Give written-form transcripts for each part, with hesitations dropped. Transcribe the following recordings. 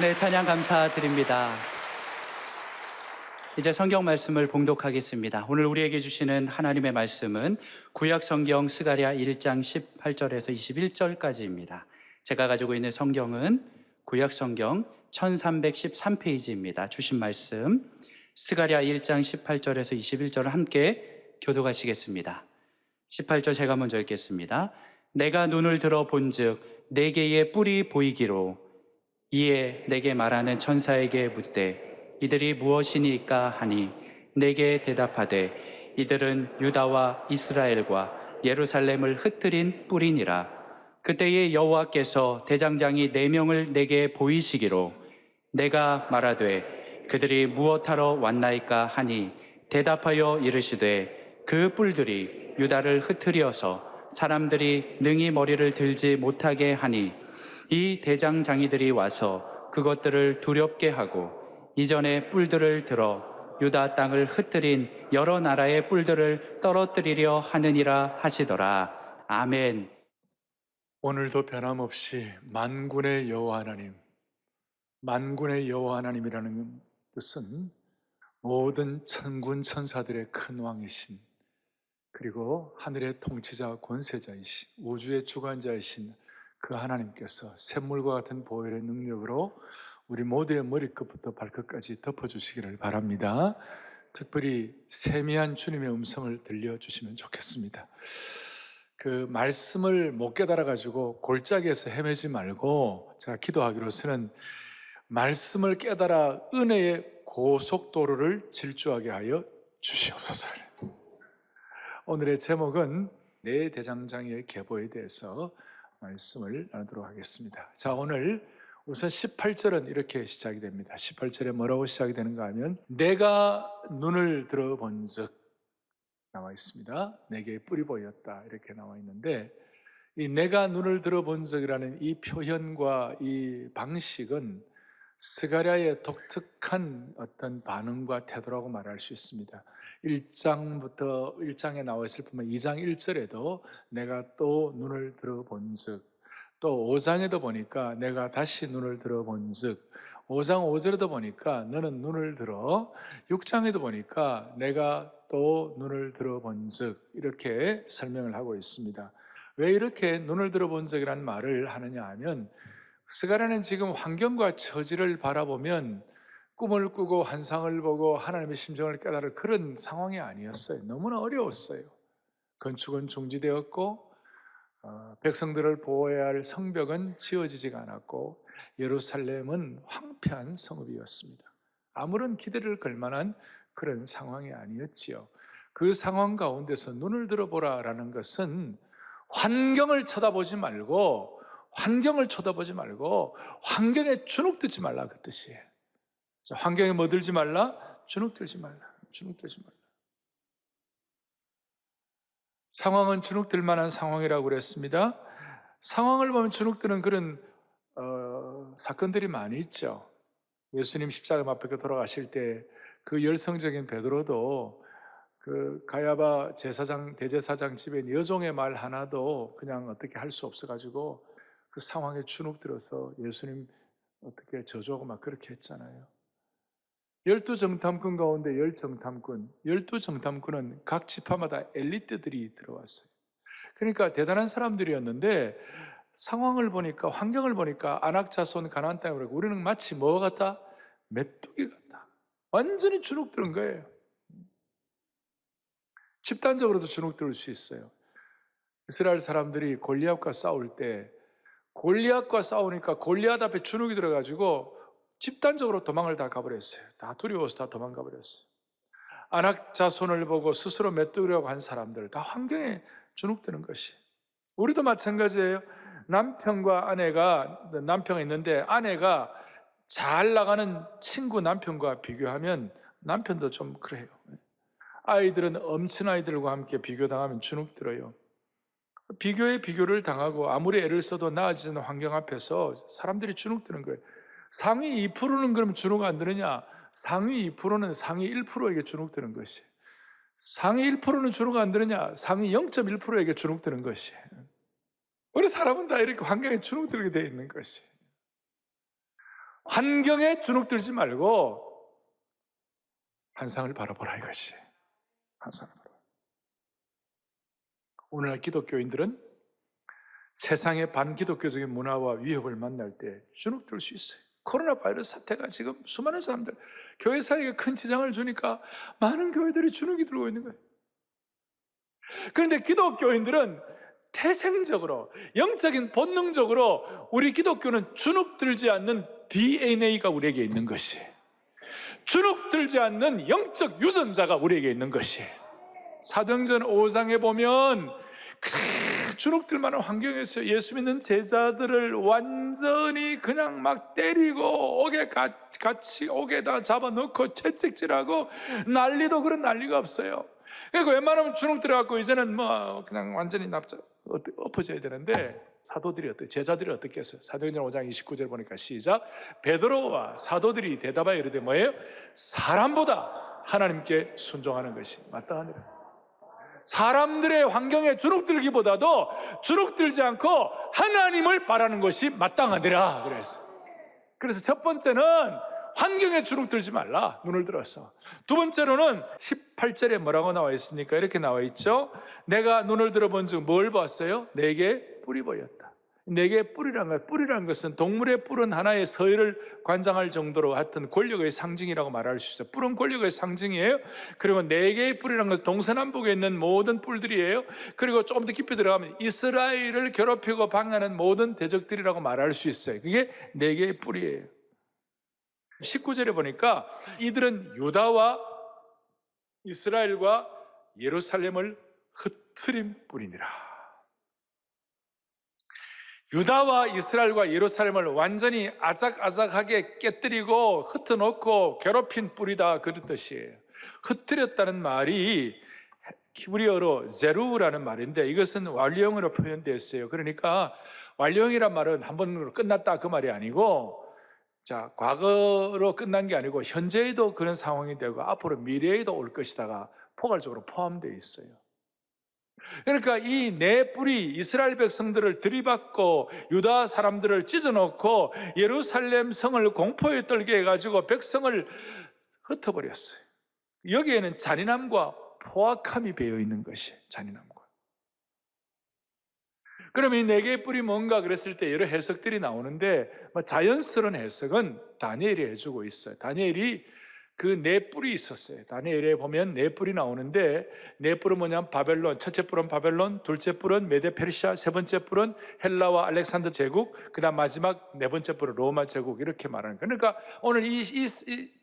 은혜 찬양 감사드립니다. 이제 성경 말씀을 봉독하겠습니다. 오늘 우리에게 주시는 하나님의 말씀은 구약 성경 스가랴 1장 18절에서 21절까지입니다. 제가 가지고 있는 성경은 구약 성경 1313페이지입니다. 주신 말씀 스가랴 1장 18절에서 21절을 함께 교독하시겠습니다. 18절 제가 먼저 읽겠습니다. 내가 눈을 들어 본즉 네 개의 뿔이 보이기로 이에 내게 말하는 천사에게 묻되 이들이 무엇이니까 하니 내게 대답하되 이들은 유다와 이스라엘과 예루살렘을 흩트린 뿔이니라. 그때에 여호와께서 대장장이 4명을 내게 보이시기로 내가 말하되 그들이 무엇하러 왔나이까 하니 대답하여 이르시되 그 뿔들이 유다를 흩트려서 사람들이 능히 머리를 들지 못하게 하니 이 대장장이들이 와서 그것들을 두렵게 하고 이전에 뿔들을 들어 유다 땅을 흩뜨린 여러 나라의 뿔들을 떨어뜨리려 하느니라 하시더라. 아멘. 오늘도 변함없이 만군의 여호와 하나님, 만군의 여호와 하나님이라는 뜻은 모든 천군 천사들의 큰 왕이신, 그리고 하늘의 통치자 권세자이신, 우주의 주관자이신 그 하나님께서 샘물과 같은 보혈의 능력으로 우리 모두의 머리끝부터 발끝까지 덮어주시기를 바랍니다. 특별히 세미한 주님의 음성을 들려주시면 좋겠습니다. 그 말씀을 못 깨달아가지고 골짜기에서 헤매지 말고, 제가 기도하기로서는 말씀을 깨달아 은혜의 고속도로를 질주하게 하여 주시옵소서. 오늘의 제목은 내 대장장이의 계보에 대해서 말씀을 나누도록 하겠습니다. 자, 오늘 우선 18절은 이렇게 시작이 됩니다. 18절에 뭐라고 시작이 되는가 하면, 내가 눈을 들어본 즉 나와 있습니다. 내게 뿔이 보였다, 이렇게 나와 있는데, 이 내가 눈을 들어본 적이라는 이 표현과 이 방식은 스가랴의 독특한 어떤 반응과 태도라고 말할 수 있습니다. 1장에 나와 있을 뿐만 2장 1절에도 내가 또 눈을 들어본 즉, 또 5장에도 보니까 내가 다시 눈을 들어본 즉, 5장 5절에도 보니까 너는 눈을 들어, 6장에도 보니까 내가 또 눈을 들어본 즉, 이렇게 설명을 하고 있습니다. 왜 이렇게 눈을 들어본 적이라는 말을 하느냐 하면, 스가랴는 지금 환경과 처지를 바라보면 꿈을 꾸고 환상을 보고 하나님의 심정을 깨달을 그런 상황이 아니었어요. 너무나 어려웠어요. 건축은 중지되었고 백성들을 보호해야 할 성벽은 지어지지가 않았고 예루살렘은 황폐한 성읍이었습니다. 아무런 기대를 걸 만한 그런 상황이 아니었지요. 그 상황 가운데서 눈을 들어보라라는 것은 환경을 쳐다보지 말고 환경에 주눅들지 말라, 그 뜻이에요. 자, 환경에 뭐 들지 말라? 주눅들지 말라. 상황은 주눅들 만한 상황이라고 그랬습니다. 상황을 보면 주눅드는 그런 사건들이 많이 있죠. 예수님 십자가 앞에 돌아가실 때 그 열성적인 베드로도 그 가야바 대제사장 집에 여종의 말 하나도 그냥 어떻게 할 수 없어가지고 그 상황에 주눅들어서 예수님 어떻게 저주하고 막 그렇게 했잖아요. 12정탐꾼 가운데 12정탐꾼은 각 지파마다 엘리트들이 들어왔어요. 그러니까 대단한 사람들이었는데 상황을 보니까, 환경을 보니까 안악자손 가나안 땅에 오르고 우리는 마치 뭐 같다? 메뚜기 같다. 완전히 주눅드는 거예요. 집단적으로도 주눅들 수 있어요. 이스라엘 사람들이 골리앗과 싸우니까 골리앗 앞에 주눅이 들어가지고 집단적으로 도망을 다 가버렸어요. 다 두려워서 다 도망가 버렸어요. 안악 자손을 보고 스스로 메뚜기라고 한 사람들, 다 환경에 주눅드는 것이. 우리도 마찬가지예요. 남편이 있는데 아내가 잘 나가는 친구 남편과 비교하면 남편도 좀 그래요. 아이들은 엄친 아이들과 함께 비교당하면 주눅들어요. 비교에 비교를 당하고 아무리 애를 써도 나아지는 환경 앞에서 사람들이 주눅드는 거예요. 상위 2%는 그럼 주눅 안 드느냐? 상위 2%는 상위 1%에게 주눅드는 것이. 상위 1%는 주눅 안 드느냐? 상위 0.1%에게 주눅드는 것이. 우리 사람은 다 이렇게 환경에 주눅들게 되어 있는 것이. 환경에 주눅들지 말고 환상을 바라보라, 이것이. 환상을 바라보라. 오늘날 기독교인들은 세상의 반기독교적인 문화와 위협을 만날 때 주눅들 수 있어요. 코로나 바이러스 사태가 지금 수많은 사람들, 교회 사회에 큰 지장을 주니까 많은 교회들이 주눅이 들고 있는 거예요. 그런데 기독교인들은 태생적으로, 영적인 본능적으로 우리 기독교는 주눅들지 않는 DNA가 우리에게 있는 것이, 주눅들지 않는 영적 유전자가 우리에게 있는 것이. 사도행전 5장에 보면 주눅들 만한 환경에서 예수 믿는 제자들을 완전히 그냥 막 때리고 옥에다 잡아놓고 채찍질하고 난리도 그런 난리가 없어요. 그리고 웬만하면 주눅들어갖고 이제는 뭐 그냥 완전히 엎어져야 되는데 제자들이 어떻게 했어요? 사도행전 5장 29절 보니까 시작. 베드로와 사도들이 대답하여 이르되 뭐예요? 사람보다 하나님께 순종하는 것이 마땅하니라. 사람들의 환경에 주눅들기보다도 주눅들지 않고 하나님을 바라는 것이 마땅하니라 그랬어요. 그래서 첫 번째는 환경에 주눅들지 말라, 눈을 들어서. 두 번째로는 18절에 뭐라고 나와 있습니까? 이렇게 나와 있죠. 내가 눈을 들어본 즉 뭘 봤어요? 내게 뿔이 보였다. 내게 뿔이라는 것은 동물의 뿔은 하나의 서열을 관장할 정도로 하여튼 권력의 상징이라고 말할 수 있어요. 뿔은 권력의 상징이에요. 그리고 네 개의 뿔이라는 것은 동서남북에 있는 모든 뿔들이에요. 그리고 조금 더 깊이 들어가면 이스라엘을 괴롭히고 방해하는 모든 대적들이라고 말할 수 있어요. 그게 네 개의 뿔이에요. 19절에 보니까 이들은 유다와 이스라엘과 예루살렘을 흩트린 뿔이니라. 유다와 이스라엘과 예루살렘을 완전히 아작아작하게 깨뜨리고 흩어놓고 괴롭힌 뿔이다, 그런 뜻이에요. 흩뜨렸다는 말이 히브리어로 제루라는 말인데 이것은 완료형으로 표현되어 있어요. 그러니까 완료형이란 말은 한 번으로 끝났다 그 말이 아니고, 자, 과거로 끝난 게 아니고 현재에도 그런 상황이 되고 앞으로 미래에도 올 것이다가 포괄적으로 포함되어 있어요. 그러니까 이 네 뿔이 이스라엘 백성들을 들이받고 유다 사람들을 찢어놓고 예루살렘 성을 공포에 떨게 해가지고 백성을 흩어버렸어요. 여기에는 잔인함과 포악함이 배어 있는 것이 잔인함과. 그러면 이 네 개의 뿔이 뭔가 그랬을 때 여러 해석들이 나오는데 자연스러운 해석은 다니엘이 해주고 있어요. 다니엘이 그 네 뿔이 있었어요. 다니엘에 보면 네 뿔이 나오는데 네 뿔은 뭐냐면 바벨론, 첫째 뿔은 바벨론, 둘째 뿔은 메데 페르시아, 세 번째 뿔은 헬라와 알렉산더 제국, 그 다음 마지막 네 번째 뿔은 로마 제국, 이렇게 말하는 거예요. 그러니까 오늘 이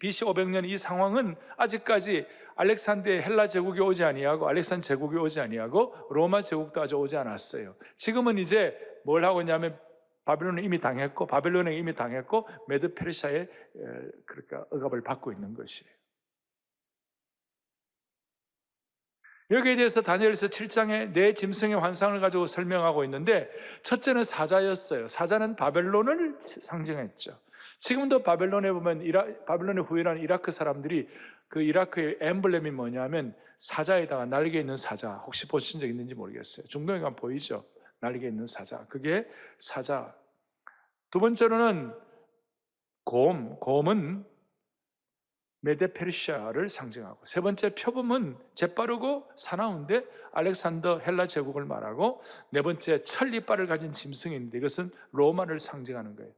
BC 500년 이 상황은 아직까지 알렉산더의 헬라 제국이 오지 아니하고 알렉산더 제국이 오지 아니하고 로마 제국도 아직 오지 않았어요. 지금은 이제 뭘 하고 있냐면 바벨론은 이미 당했고 바벨론에 이미 당했고 메드 페르시아의 그러니까 억압을 받고 있는 것이에요. 여기에 대해서 다니엘서 7장에 네 짐승의 환상을 가지고 설명하고 있는데 첫째는 사자였어요. 사자는 바벨론을 상징했죠. 지금도 바벨론에 보면 바벨론의 후예라는 이라크 사람들이 그 이라크의 엠블렘이 뭐냐면 사자에다가 날개 있는 사자, 혹시 보신 적 있는지 모르겠어요. 중동에 가면 보이죠? 날개 있는 사자. 그게 사자. 두 번째로는 곰은 메데 페르시아를 상징하고, 세 번째 표범은 재빠르고 사나운데 알렉산더 헬라 제국을 말하고, 네 번째 철 이빨을 가진 짐승인데 이것은 로마를 상징하는 거예요.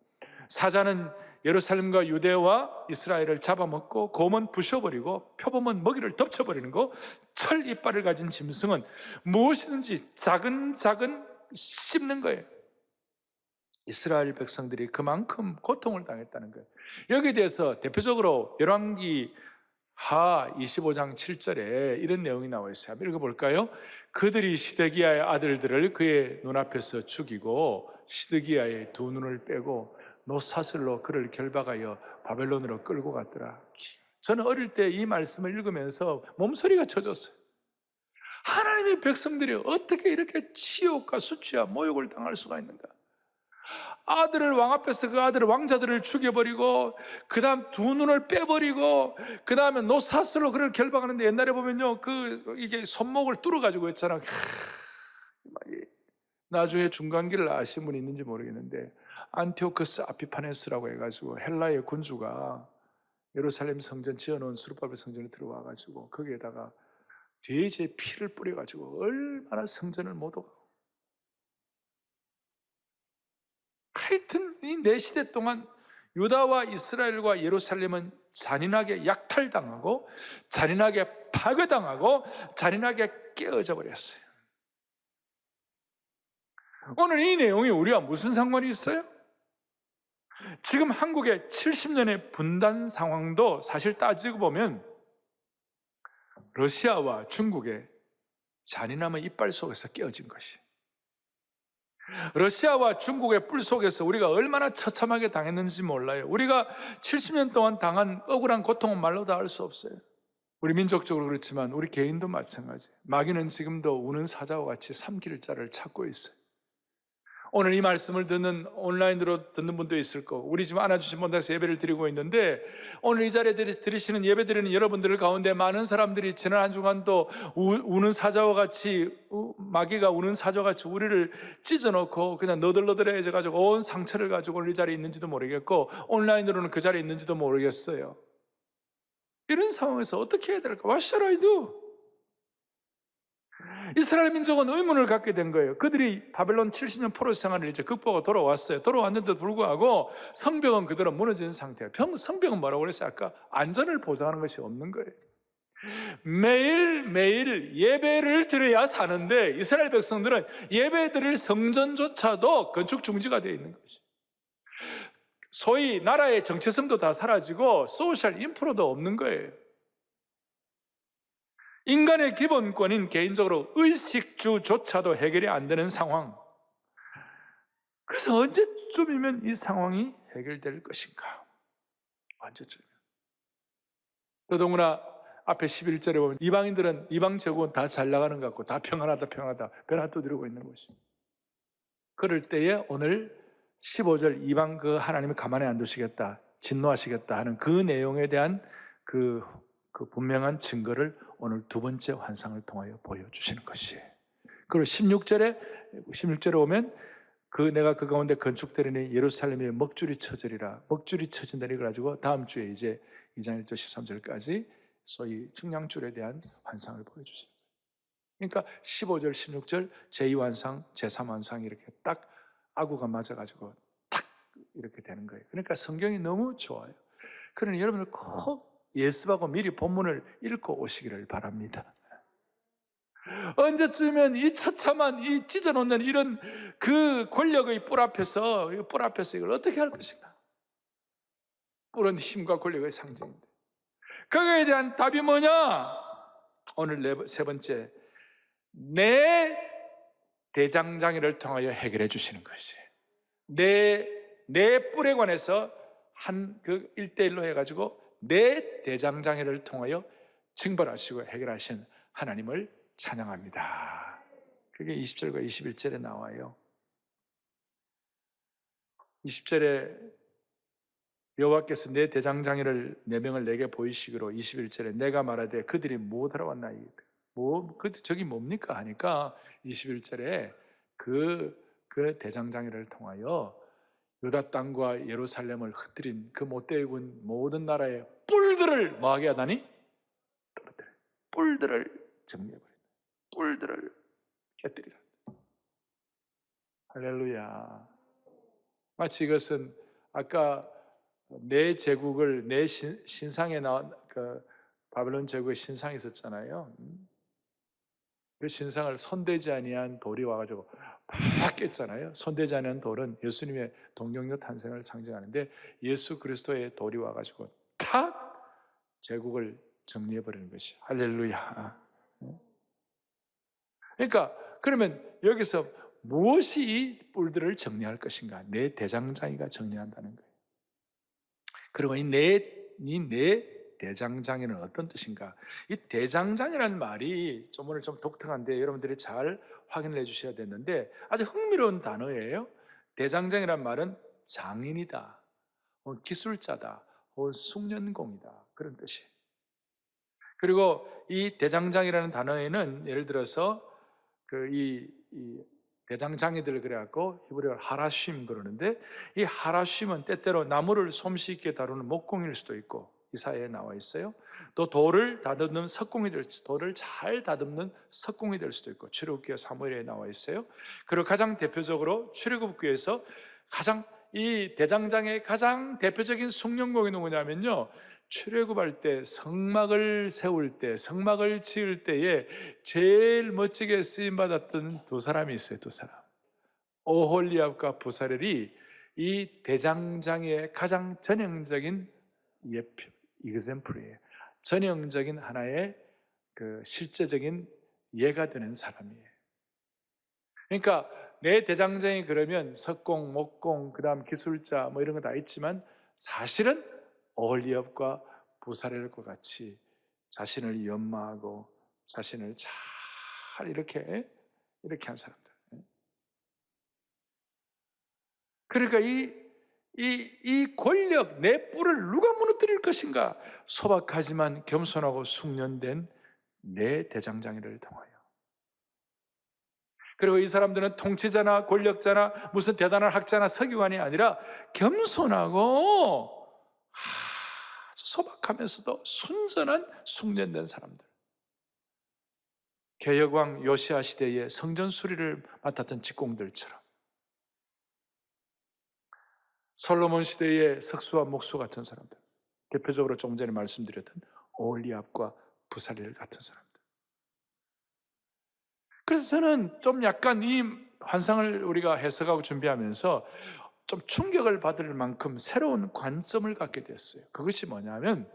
사자는 예루살렘과 유대와 이스라엘을 잡아먹고, 곰은 부셔버리고, 표범은 먹이를 덮쳐버리는 거, 철 이빨을 가진 짐승은 무엇이든지 작은 씹는 거예요. 이스라엘 백성들이 그만큼 고통을 당했다는 거예요. 여기에 대해서 대표적으로 열왕기 하 25장 7절에 이런 내용이 나와 있어요. 한번 읽어볼까요? 그들이 시드기야의 아들들을 그의 눈앞에서 죽이고 시드기야의 두 눈을 빼고 노사슬로 그를 결박하여 바벨론으로 끌고 갔더라. 저는 어릴 때 이 말씀을 읽으면서 몸소리가 쳐졌어요. 하나님의 백성들이 어떻게 이렇게 치욕과 수치와 모욕을 당할 수가 있는가? 아들을 왕 앞에서 그 아들을 왕자들을 죽여버리고 그 다음 두 눈을 빼버리고 그 다음에 노사스로 그를 결박하는데, 옛날에 보면요 이게 손목을 뚫어가지고 했잖아. 나중에 중간기를 아신 분이 있는지 모르겠는데 안티오크스 아피파네스라고 해가지고 헬라의 군주가 예루살렘 성전 지어놓은 수르바벨 성전에 들어와가지고 거기에다가 돼지의 피를 뿌려가지고 얼마나 성전을 못 오고, 하여튼 이 네 시대 동안 유다와 이스라엘과 예루살렘은 잔인하게 약탈당하고 잔인하게 파괴당하고 잔인하게 깨어져 버렸어요. 오늘 이 내용이 우리와 무슨 상관이 있어요? 지금 한국의 70년의 분단 상황도 사실 따지고 보면 러시아와 중국의 잔인함의 이빨 속에서 깨어진 것이, 러시아와 중국의 뿔 속에서 우리가 얼마나 처참하게 당했는지 몰라요. 우리가 70년 동안 당한 억울한 고통은 말로 다 할 수 없어요. 우리 민족적으로 그렇지만 우리 개인도 마찬가지. 마귀는 지금도 우는 사자와 같이 삼킬 자를 찾고 있어요. 오늘 이 말씀을 듣는 온라인으로 듣는 분도 있을 거고 우리 지금 안아주신 본당에서 예배를 드리고 있는데 오늘 이 자리에 들으시는 예배 드리는 여러분들 가운데 많은 사람들이 지난 한 주간도 우는 사자와 같이 마귀가 우는 사자와 같이 우리를 찢어놓고 그냥 너덜너덜해져 가지고 온 상처를 가지고 오늘 이 자리에 있는지도 모르겠고 온라인으로는 그 자리에 있는지도 모르겠어요. 이런 상황에서 어떻게 해야 될까? What shall I do? 이스라엘 민족은 의문을 갖게 된 거예요. 그들이 바벨론 70년 포로 생활을 이제 극복하고 돌아왔어요. 돌아왔는데도 불구하고 성벽은 그대로 무너진 상태예요. 성벽은 뭐라고 그랬어요? 아까 안전을 보장하는 것이 없는 거예요. 매일매일 예배를 드려야 사는데 이스라엘 백성들은 예배 드릴 성전조차도 건축 중지가 되어 있는 것이죠. 소위 나라의 정체성도 다 사라지고 소셜 인프로도 없는 거예요. 인간의 기본권인 개인적으로 의식주조차도 해결이 안 되는 상황. 그래서 언제쯤이면 이 상황이 해결될 것인가? 언제쯤이면. 더더구나 앞에 11절에 보면 이방인들은 이방 제국은 다 잘 나가는 것 같고 다 평안하다 배나 두드리고 있는 것이. 그럴 때에 오늘 15절 이방 그 하나님이 가만히 안 두시겠다, 진노하시겠다 하는 그 내용에 대한 그 분명한 증거를 오늘 두 번째 환상을 통하여 보여주시는 것이에요. 그리고 16절에 오면 내가 그 가운데 건축되리니 예루살렘의 먹줄이 쳐지리라. 먹줄이 쳐진다니 그래가지고 다음 주에 이제 2장 1절 13절까지 소위 측량줄에 대한 환상을 보여주세요. 그러니까 15절 16절 제2환상 제3환상이 이렇게 딱 아구가 맞아가지고 탁 이렇게 되는 거예요. 그러니까 성경이 너무 좋아요. 그러니 여러분들 꼭 예습하고 미리 본문을 읽고 오시기를 바랍니다. 언제쯤이면 이 처참한 이 찢어놓는 이런 그 권력의 뿔 앞에서 이걸 어떻게 할 것인가? 뿔은 힘과 권력의 상징인데 거기에 대한 답이 뭐냐? 오늘 세 번째, 내 대장장이를 통하여 해결해 주시는 것이에요. 내 뿔에 관해서 그 1대1로 해가지고 내 대장장이를 통하여 징벌하시고 해결하신 하나님을 찬양합니다. 그게 20절과 21절에 나와요. 20절에 여호와께서 내 대장장이를 4명을 내게 보이시기로 21절에 내가 말하되 그들이 무엇하러 왔나이? 저기 뭡니까? 하니까 21절에 그 대장장이를 통하여 유다 땅과 예루살렘을 흩뜨린 그 못되게 군 모든 나라의 뿔들을 뭐하게 하다니? 뿔들을 정리해버린다. 뿔들을 깨뜨리라. 할렐루야. 마치 이것은 아까 내 제국을 내 신상에 나온 그 바벨론 제국의 신상이 있었잖아요. 그 신상을 손대지 아니한 돌이 와가지고 팍 깼잖아요. 손대지 아니한 돌은 예수님의 동정녀 탄생을 상징하는데 예수 그리스도의 돌이 와가지고 탁 제국을 정리해버리는 것이 할렐루야. 그러니까 그러면 여기서 무엇이 이 뿔들을 정리할 것인가? 내 대장장이가 정리한다는 거예요. 그리고 이 내 대장장이는 어떤 뜻인가? 이 대장장이라는 말이 오늘 좀 독특한데 여러분들이 잘 확인을 해주셔야 되는데 아주 흥미로운 단어예요. 대장장이란 말은 장인이다, 혹은 기술자다, 혹은 숙련공이다 그런 뜻이에요. 그리고 이 대장장이라는 단어에는 예를 들어서 이 대장장이들 그래갖고 히브리어로 하라쉼 그러는데 이 하라쉼은 때때로 나무를 솜씨 있게 다루는 목공일 수도 있고 이사야에 나와 있어요. 또 돌을 다듬는 돌을 잘 다듬는 석공이 될 수도 있고 출애굽기와 사무엘에 나와 있어요. 그리고 가장 대표적으로 출애굽기에서 이 대장장의 가장 대표적인 숙련공이 누구냐면요, 출애굽할 때 성막을 세울 때 성막을 지을 때에 제일 멋지게 쓰임 받았던 두 사람이 있어요. 두 사람, 오홀리압과 부사렐이 이 대장장의 가장 전형적인 이그젬플이에요. 전형적인 하나의 실제적인 예가 되는 사람이에요. 그러니까 내 대장장이 그러면 석공, 목공, 그 다음 기술자 뭐 이런 거 다 있지만 사실은 오홀리압과 부사렐과 같이 자신을 연마하고 자신을 잘 이렇게 한 사람들. 그러니까 이 권력, 내 뿔을 누가 무너뜨릴 것인가? 소박하지만 겸손하고 숙련된 내 대장장이를 통하여. 그리고 이 사람들은 통치자나 권력자나 무슨 대단한 학자나 서기관이 아니라 겸손하고 아주 소박하면서도 순전한 숙련된 사람들. 개혁왕 요시아 시대의 성전 수리를 맡았던 직공들처럼, 솔로몬 시대의 석수와 목수 같은 사람들, 대표적으로 조금 전에 말씀드렸던 오홀리압과 부살엘 같은 사람들. 그래서 저는 좀 약간 이 환상을 우리가 해석하고 준비하면서 좀 충격을 받을 만큼 새로운 관점을 갖게 됐어요. 그것이 뭐냐면,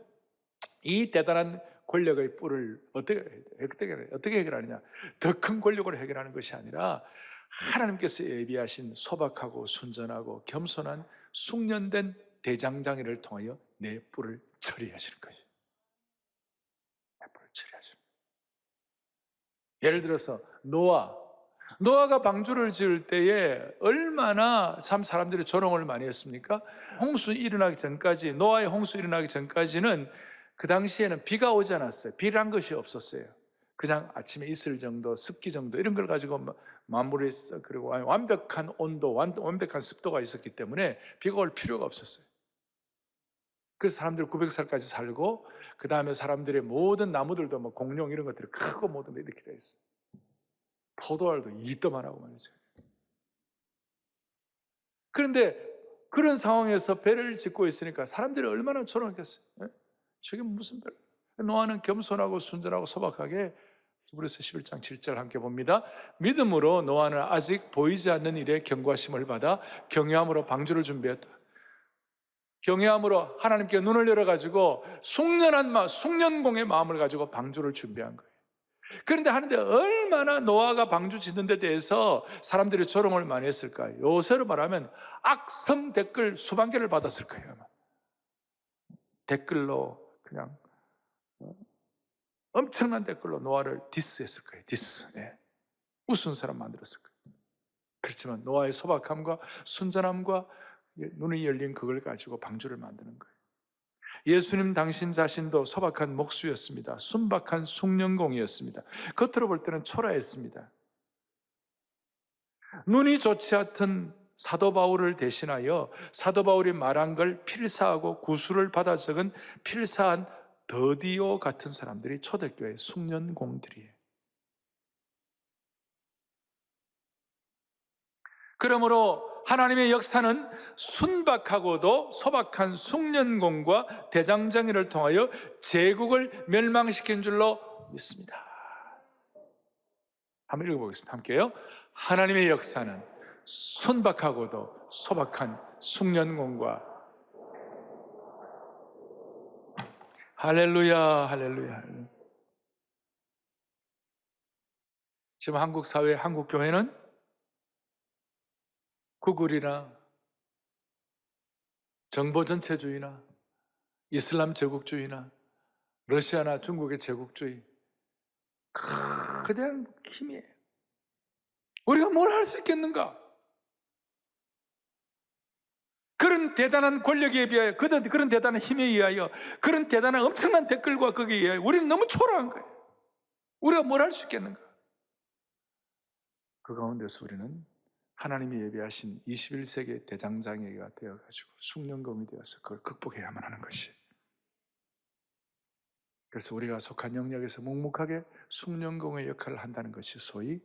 이 대단한 권력의 뿔을 어떻게 해결하느냐? 더 큰 권력으로 해결하는 것이 아니라 하나님께서 예비하신 소박하고 순전하고 겸손한 숙련된 대장장이를 통하여 내 뿔을 처리하시는 거예요. 내 뿔을 처리하시는 거예요. 예를 들어서 노아가 방주를 지을 때에 얼마나 참 사람들이 조롱을 많이 했습니까? 노아의 홍수 일어나기 전까지는 그 당시에는 비가 오지 않았어요. 비란 것이 없었어요. 그냥 아침에 이슬 정도, 습기 정도 이런 걸 가지고 마무리, 그리고 완벽한 온도, 완벽한 습도가 있었기 때문에 비가 올 필요가 없었어요. 그래서 사람들 900살까지 살고, 그 다음에 사람들의 모든 나무들도 뭐 공룡 이런 것들이 크고 모든 게 이렇게 돼 있어요. 포도알도 이따만하고 말이죠. 그런데 그런 상황에서 배를 짓고 있으니까 사람들이 얼마나 조롱했겠어요. 예? 저게 무슨 배? 노아는 겸손하고 순전하고 소박하게, 히브리서 11장 7절 함께 봅니다. 믿음으로 노아는 아직 보이지 않는 일에 경고하심을 받아 경외함으로 방주를 준비했다. 경외함으로 하나님께 눈을 열어가지고 숙련공의 마음을 가지고 방주를 준비한 거예요. 그런데 하는데 얼마나 노아가 방주 짓는 데 대해서 사람들이 조롱을 많이 했을까요? 요새로 말하면 악성 댓글 수만 개를 받았을 거예요. 아마. 댓글로 그냥 엄청난 댓글로 노아를 디스했을 거예요. 네. 우스운 사람 만들었을 거예요. 그렇지만 노아의 소박함과 순전함과 눈이 열린 그걸 가지고 방주를 만드는 거예요. 예수님 당신 자신도 소박한 목수였습니다. 순박한 숙련공이었습니다. 겉으로 볼 때는 초라했습니다. 눈이 좋지 않던 사도 바울을 대신하여 사도 바울이 말한 걸 필사하고 구술을 받아 적은 필사한 더디오 같은 사람들이 초대교회 숙련공들이에요. 그러므로 하나님의 역사는 순박하고도 소박한 숙련공과 대장정의를 통하여 제국을 멸망시킨 줄로 믿습니다. 한번 읽어보겠습니다. 함께요. 하나님의 역사는 순박하고도 소박한 숙련공과, 할렐루야, 할렐루야. 지금 한국 사회, 한국 교회는 구글이나 정보 전체주의나 이슬람 제국주의나 러시아나 중국의 제국주의, 거대한 힘이에요. 우리가 뭘 할 수 있겠는가? 그런 대단한 권력에 비하여, 그런 대단한 힘에 의하여, 그런 대단한 엄청난 댓글과 거기에 의하여 우리는 너무 초라한 거예요. 우리가 뭘 할 수 있겠는가? 그 가운데서 우리는 하나님이 예비하신 21세기 대장장이가 되어가지고 숙련공이 되어서 그걸 극복해야만 하는 것이. 그래서 우리가 속한 영역에서 묵묵하게 숙련공의 역할을 한다는 것이 소위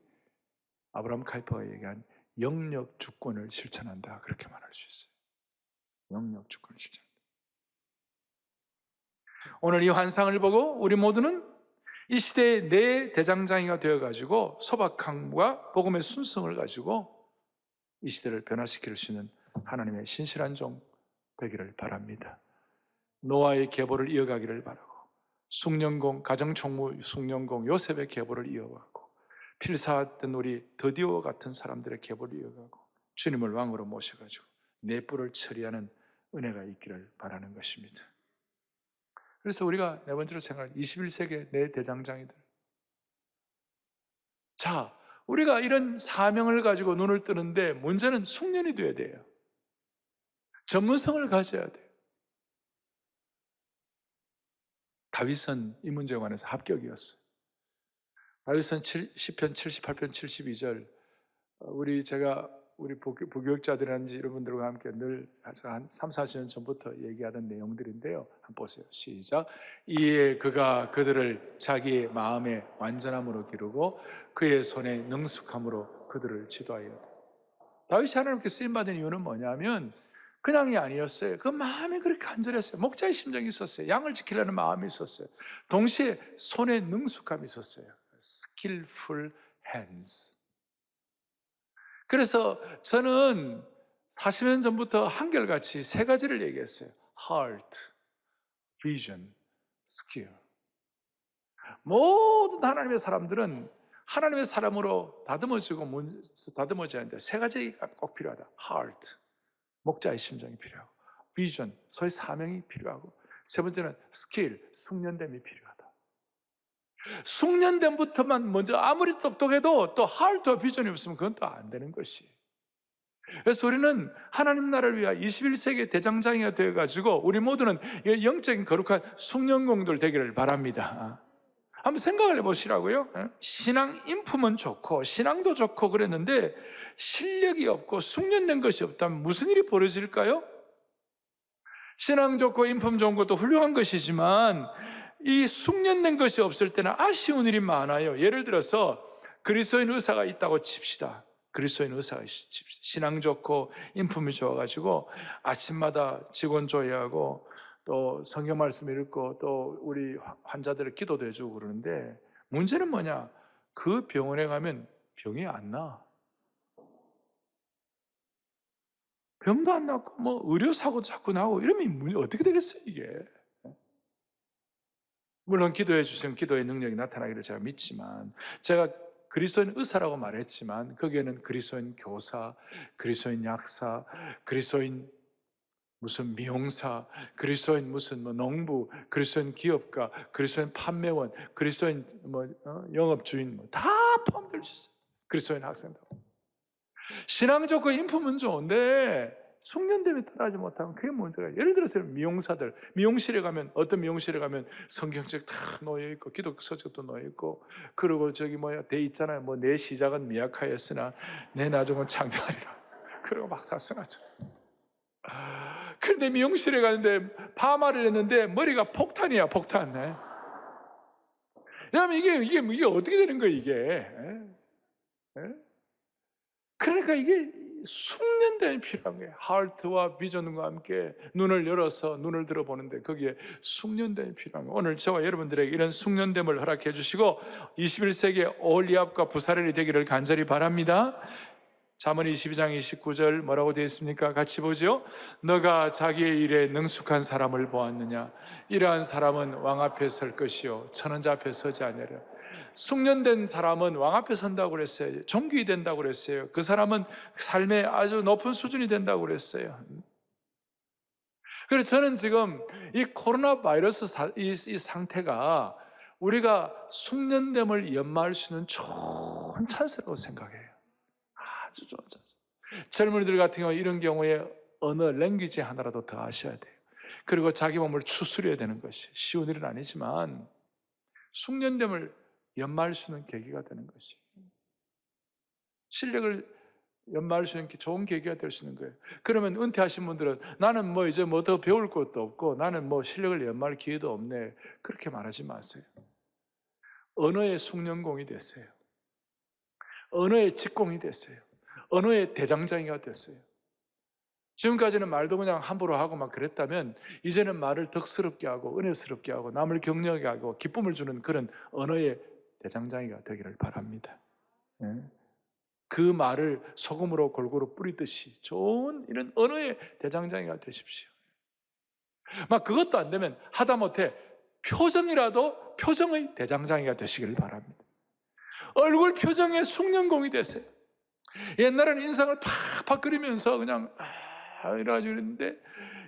아브라함 카이퍼가 얘기한 영역 주권을 실천한다, 그렇게 말할 수 있어요. 영역 주권을 실천한다. 오늘 이 환상을 보고 우리 모두는 이 시대의 내 대장장이가 되어가지고 소박함과 복음의 순성을 가지고 이 시대를 변화시킬 수 있는 하나님의 신실한 종 되기를 바랍니다. 노아의 계보를 이어가기를 바라고, 숙련공, 가정총무 숙련공 요셉의 계보를 이어가고, 필사했던 우리 더디오 같은 사람들의 계보를 이어가고, 주님을 왕으로 모셔가지고 내 뿔을 처리하는 은혜가 있기를 바라는 것입니다. 그래서 우리가 네 번째로 생각할 21세기의 내 대장장이들. 자, 우리가 이런 사명을 가지고 눈을 뜨는데 문제는 숙련이 돼야 돼요. 전문성을 가져야 돼요. 다윗은 이 문제에 관해서 합격이었어요. 다윗은 시편 78편 72절, 우리 부교육자들이라든지 여러분들과 함께 늘 한 3, 40년 전부터 얘기하던 내용들인데요. 한번 보세요. 시작. 이에 그가 그들을 자기의 마음의 완전함으로 기르고 그의 손의 능숙함으로 그들을 지도하였다. 다윗이 하나님께 쓰임받은 이유는 뭐냐면 그냥이 아니었어요. 그 마음이 그렇게 간절했어요. 목자의 심정이 있었어요. 양을 지키려는 마음이 있었어요. 동시에 손에 능숙함이 있었어요. skillful hands. 그래서 저는 40년 전부터 한결같이 세 가지를 얘기했어요. heart, vision, skill. 모든 하나님의 사람들은 하나님의 사람으로 다듬어져야 하는데 세 가지가 꼭 필요하다. heart, 목자의 심정이 필요하고, vision, 소위 사명이 필요하고, 세 번째는 skill, 숙련됨이 필요하다. 숙련됨부터만 먼저 아무리 똑똑해도 또 heart와 vision이 없으면 그건 또 안 되는 것이. 그래서 우리는 하나님 나라를 위하여 21세기 대장장이가 되어가지고 우리 모두는 영적인 거룩한 숙련공들 되기를 바랍니다. 한번 생각을 해보시라고요. 신앙 인품은 좋고 신앙도 좋고 그랬는데 실력이 없고 숙련된 것이 없다면 무슨 일이 벌어질까요? 신앙 좋고 인품 좋은 것도 훌륭한 것이지만 이 숙련된 것이 없을 때는 아쉬운 일이 많아요. 예를 들어서 그리스도인 의사가 있다고 칩시다. 그리스도인 의사가 칩시다. 신앙 좋고 인품이 좋아가지고 아침마다 직원 조회하고 또 성경 말씀 읽고 또 우리 환자들을 기도도 해주고 그러는데 문제는 뭐냐? 그 병원에 가면 병이 안 나. 병도 안 낫고 뭐 의료사고 자꾸 나오고 이러면 어떻게 되겠어요 이게? 물론 기도해 주시면 기도의 능력이 나타나기를 제가 믿지만 제가 그리스도인 의사라고 말했지만 거기에는 그리스도인 교사, 그리스도인 약사, 그리스도인 무슨 미용사, 그리스도인 무슨 뭐 농부, 그리스도인 기업가, 그리스도인 판매원, 그리스도인 영업주인 다 포함될 수 있어요. 그리스도인 학생들. 신앙 좋고 인품은 좋은데 숙련됨이 따라하지 못하면 그게 문제가. 예를 들어서 미용사들, 어떤 미용실에 가면 성경책 다 놓여 있고 기독 서적도 놓여 있고 그리고 돼 있잖아요. 뭐 내 시작은 미약하였으나 내 나중은 장대하리라. 그리고 막 다 써놨죠. 그런데 미용실에 가는데 파마를 했는데 머리가 폭탄이야, 폭탄. 왜냐하면 이게 어떻게 되는 거예요, 이게? 그러니까 이게 숙련됨이 필요한 거예요. 하트와 비전과 함께 눈을 열어서 눈을 들어보는데 거기에 숙련됨이 필요한 거예요. 오늘 저와 여러분들에게 이런 숙련됨을 허락해 주시고 21세기의 올리압과 부사렐이 되기를 간절히 바랍니다. 잠언 22장 29절 뭐라고 되어 있습니까? 같이 보죠. 너가 자기의 일에 능숙한 사람을 보았느냐? 이러한 사람은 왕 앞에 설 것이요 천원자 앞에 서지 아니하리라. 숙련된 사람은 왕 앞에 선다고 그랬어요. 존귀 된다고 그랬어요. 그 사람은 삶의 아주 높은 수준이 된다고 그랬어요. 그래서 저는 지금 이 코로나 바이러스 이 상태가 우리가 숙련됨을 연마할 수 있는 좋은 찬스라고 생각해요. 아주 좋은 찬스. 젊은이들 같은 경우 이런 경우에 언어, 랭귀지 하나라도 더 아셔야 돼요. 그리고 자기 몸을 추스려야 되는 것이 쉬운 일은 아니지만 숙련됨을 연마할 수 있는 계기가 되는 것이 실력을 연마할 수 있는 좋은 계기가 될 수 있는 거예요. 그러면 은퇴하신 분들은 나는 뭐 이제 뭐 더 배울 것도 없고 나는 뭐 실력을 연마할 기회도 없네 그렇게 말하지 마세요. 언어의 숙련공이 됐어요. 언어의 직공이 됐어요. 언어의 대장장이가 됐어요. 지금까지는 말도 그냥 함부로 하고 막 그랬다면 이제는 말을 덕스럽게 하고 은혜스럽게 하고 남을 격려하게 하고 기쁨을 주는 그런 언어의 대장장이가 되기를 바랍니다. 그 말을 소금으로 골고루 뿌리듯이 좋은 이런 언어의 대장장이가 되십시오. 막 그것도 안 되면 하다못해 표정이라도 표정의 대장장이가 되시기를 바랍니다. 얼굴 표정의 숙련공이 되세요. 옛날에는 인상을 팍팍 그리면서 그냥 이래가지고 그랬는데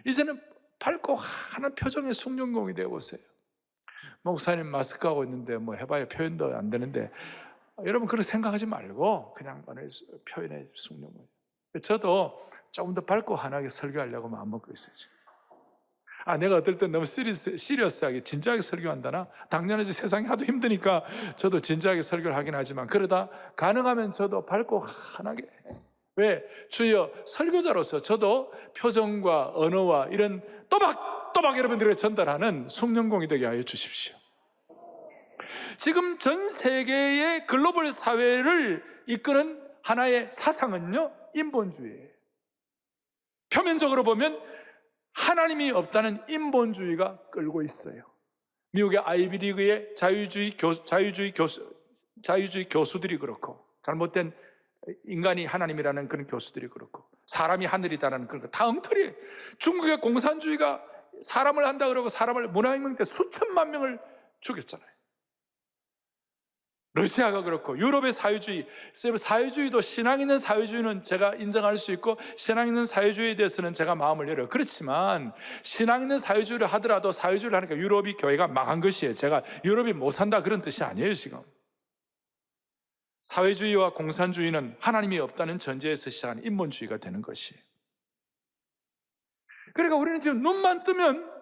이제는 밝고 하는 표정의 숙련공이 되어보세요. 목사님 마스크하고 있는데 뭐 해봐야 표현도 안 되는데 여러분 그렇게 생각하지 말고 그냥 표현의 숙련공. 저도 조금 더 밝고 환하게 설교하려고 마음 먹고 있어요, 지금. 내가 어떨 땐 너무 시리어스하게 진지하게 설교한다나? 당연하지, 세상이 하도 힘드니까 저도 진지하게 설교를 하긴 하지만, 그러다 가능하면 저도 밝고 환하게. 왜? 주여, 설교자로서 저도 표정과 언어와 이런 또박또박 여러분들에게 전달하는 숭늉공이 되게 하여 주십시오. 지금 전 세계의 글로벌 사회를 이끄는 하나의 사상은요, 인본주의예요. 표면적으로 보면 하나님이 없다는 인본주의가 끌고 있어요. 미국의 아이비리그의 자유주의 교수들이 그렇고, 잘못된 인간이 하나님이라는 그런 교수들이 그렇고, 사람이 하늘이다라는 그런 거 다 엉터리예요. 중국의 공산주의가 사람을 한다 그러고 사람을 문화혁명 때 수천만 명을 죽였잖아요. 러시아가 그렇고, 유럽의 사회주의도 신앙 있는 사회주의는 제가 인정할 수 있고, 신앙 있는 사회주의에 대해서는 제가 마음을 열어요. 그렇지만 신앙 있는 사회주의를 하더라도 사회주의를 하니까 유럽이 교회가 망한 것이에요. 제가 유럽이 못 산다 그런 뜻이 아니에요. 지금 사회주의와 공산주의는 하나님이 없다는 전제에서 시작하는 인본주의가 되는 것이에요. 그러니까 우리는 지금 눈만 뜨면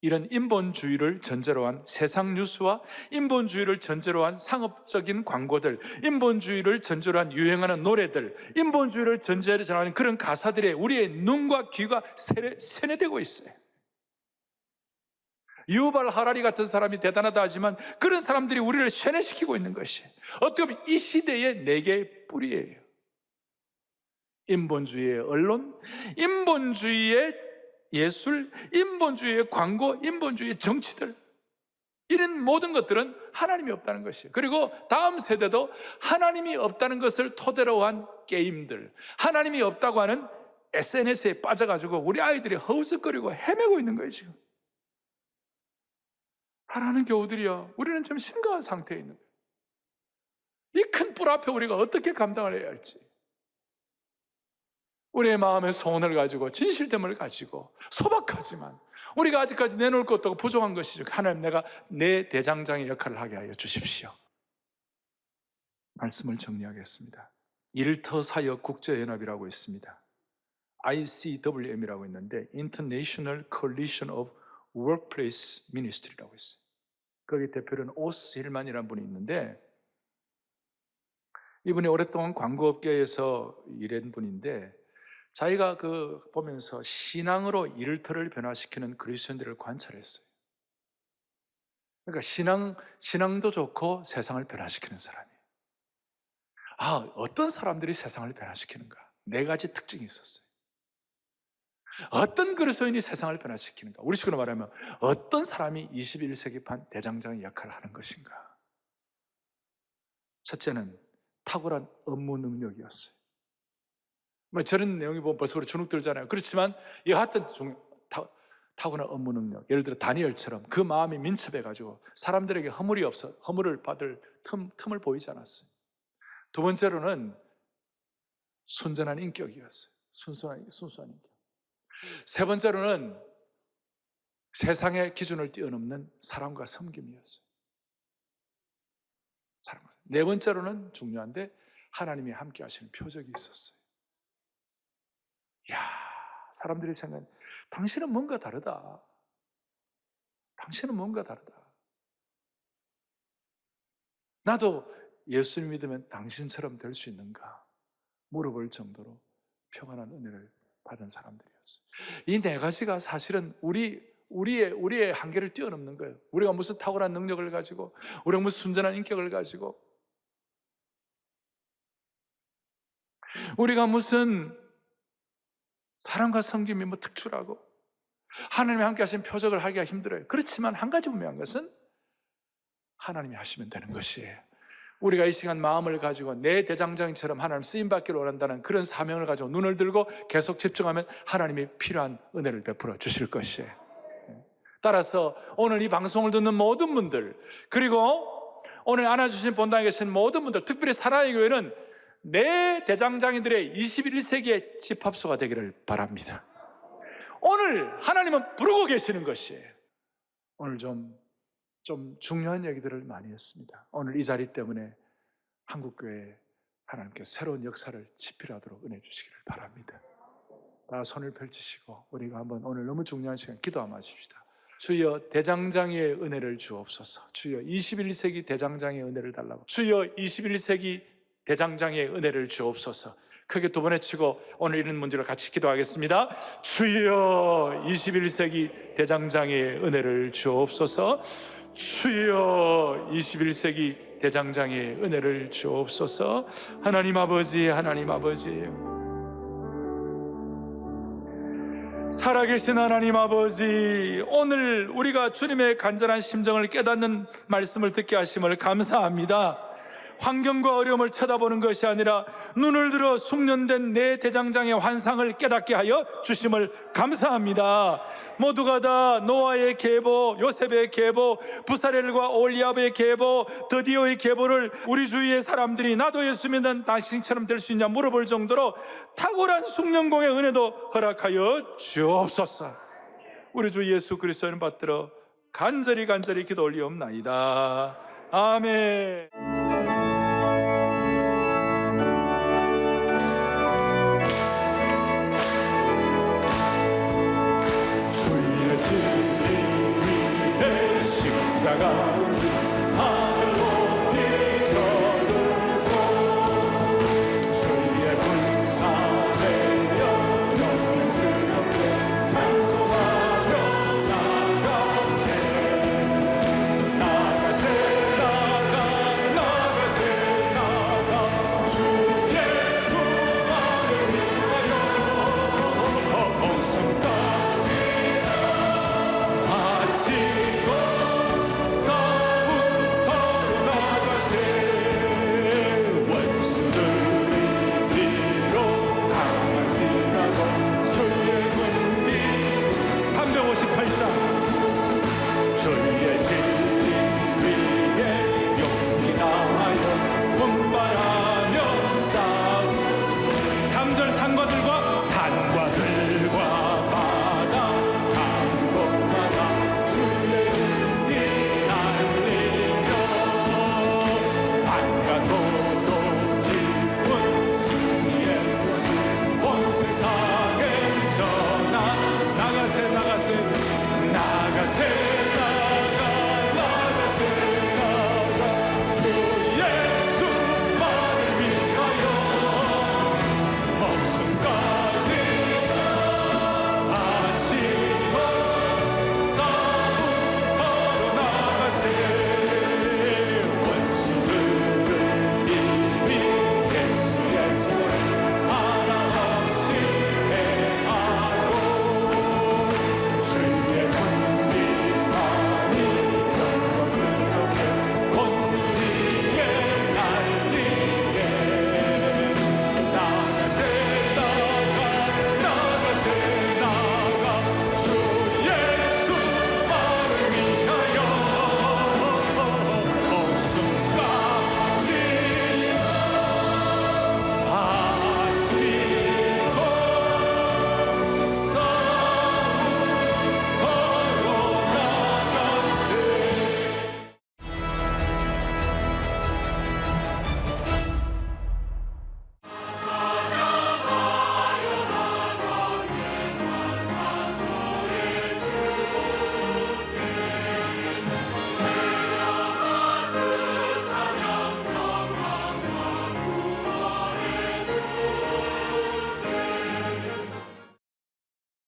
이런 인본주의를 전제로 한 세상 뉴스와 인본주의를 전제로 한 상업적인 광고들, 인본주의를 전제로 한 유행하는 노래들, 인본주의를 전제로 하는 그런 가사들에 우리의 눈과 귀가 세뇌되고 있어요. 유발 하라리 같은 사람이 대단하다 하지만 그런 사람들이 우리를 세뇌시키고 있는 것이 어떻게 보면 이 시대의 네 개의 뿌리예요. 인본주의의 언론, 인본주의의 예술, 인본주의의 광고, 인본주의의 정치들, 이런 모든 것들은 하나님이 없다는 것이에요. 그리고 다음 세대도 하나님이 없다는 것을 토대로 한 게임들, 하나님이 없다고 하는 SNS에 빠져가지고 우리 아이들이 허우적거리고 헤매고 있는 거예요. 지금 사랑하는 교우들이요, 우리는 좀 심각한 상태에 있는 거예요. 이 큰 뿔 앞에 우리가 어떻게 감당을 해야 할지, 우리의 마음의 소원을 가지고 진실됨을 가지고 소박하지만 우리가 아직까지 내놓을 것도 부족한 것이죠. 하나님, 내가 내 대장장의 역할을 하게 하여 주십시오. 말씀을 정리하겠습니다. 일터사역 국제연합이라고 있습니다. ICWM이라고 있는데 International Coalition of Workplace Ministry라고 있어요. 거기 대표로는 오스 힐만이라는 분이 있는데, 이분이 오랫동안 광고업계에서 일한 분인데, 자기가 보면서 신앙으로 일터를 변화시키는 그리스도인들을 관찰했어요. 그러니까 신앙도 좋고 세상을 변화시키는 사람이에요. 어떤 사람들이 세상을 변화시키는가? 네 가지 특징이 있었어요. 어떤 그리스도인이 세상을 변화시키는가? 우리 식으로 말하면 어떤 사람이 21세기판 대장장의 역할을 하는 것인가? 첫째는 탁월한 업무 능력이었어요. 저런 내용이 보면 벌써 우리 주눅 들잖아요. 그렇지만 여하튼 타고난 업무 능력, 예를 들어 다니엘처럼 그 마음이 민첩해가지고 사람들에게 허물을 받을 틈을 보이지 않았어요. 두 번째로는 순전한 인격이었어요. 순수한 인격. 세 번째로는 세상의 기준을 뛰어넘는 사랑과 섬김이었어요. 네 번째로는 중요한데 하나님이 함께 하시는 표적이 있었어요. 사람들이 생각하는, 당신은 뭔가 다르다. 당신은 뭔가 다르다. 나도 예수님 믿으면 당신처럼 될 수 있는가 물어볼 정도로 평안한 은혜를 받은 사람들이었어요. 이 네 가지가 사실은 우리의 한계를 뛰어넘는 거예요. 우리가 무슨 탁월한 능력을 가지고, 우리가 무슨 순전한 인격을 가지고, 우리가 무슨 사랑과 섬김이 특출하고 하나님이 함께 하신 표적을 하기가 힘들어요. 그렇지만 한 가지 분명한 것은 하나님이 하시면 되는 것이에요. 우리가 이 시간 마음을 가지고 내 대장장처럼 하나님 쓰임받기를 원한다는 그런 사명을 가지고 눈을 들고 계속 집중하면 하나님이 필요한 은혜를 베풀어 주실 것이에요. 따라서 오늘 이 방송을 듣는 모든 분들, 그리고 오늘 안아주신 본당에 계신 모든 분들, 특별히 사랑의 교회는 내 대장장이들의 21세기의 집합소가 되기를 바랍니다. 오늘 하나님은 부르고 계시는 것이에요. 오늘 좀 중요한 얘기들을 많이 했습니다. 오늘 이 자리 때문에 한국교회에 하나님께 새로운 역사를 지필하도록 은혜 주시기를 바랍니다. 다 손을 펼치시고 우리가 한번 오늘 너무 중요한 시간 기도 한번 하십시다. 주여 대장장의 은혜를 주옵소서. 주여 21세기 대장장의 은혜를 달라고. 주여 21세기 대장장의 은혜를 주옵소서. 크게 두 번 외치고 오늘 이런 문제로 같이 기도하겠습니다. 주여 21세기 대장장의 은혜를 주옵소서. 주여 21세기 대장장의 은혜를 주옵소서. 하나님 아버지, 하나님 아버지, 살아계신 하나님 아버지, 오늘 우리가 주님의 간절한 심정을 깨닫는 말씀을 듣게 하심을 감사합니다. 환경과 어려움을 쳐다보는 것이 아니라 눈을 들어 숙련된 내 대장장의 환상을 깨닫게 하여 주심을 감사합니다. 모두가 다 노아의 계보, 요셉의 계보, 부사렐과 올리압의 계보, 드디어의 계보를 우리 주위의 사람들이 나도 예수 믿는 당신처럼 될 수 있냐 물어볼 정도로 탁월한 숙련공의 은혜도 허락하여 주옵소서. 우리 주 예수 그리스도를 받들어 간절히 기도 올리옵나이다. 아멘.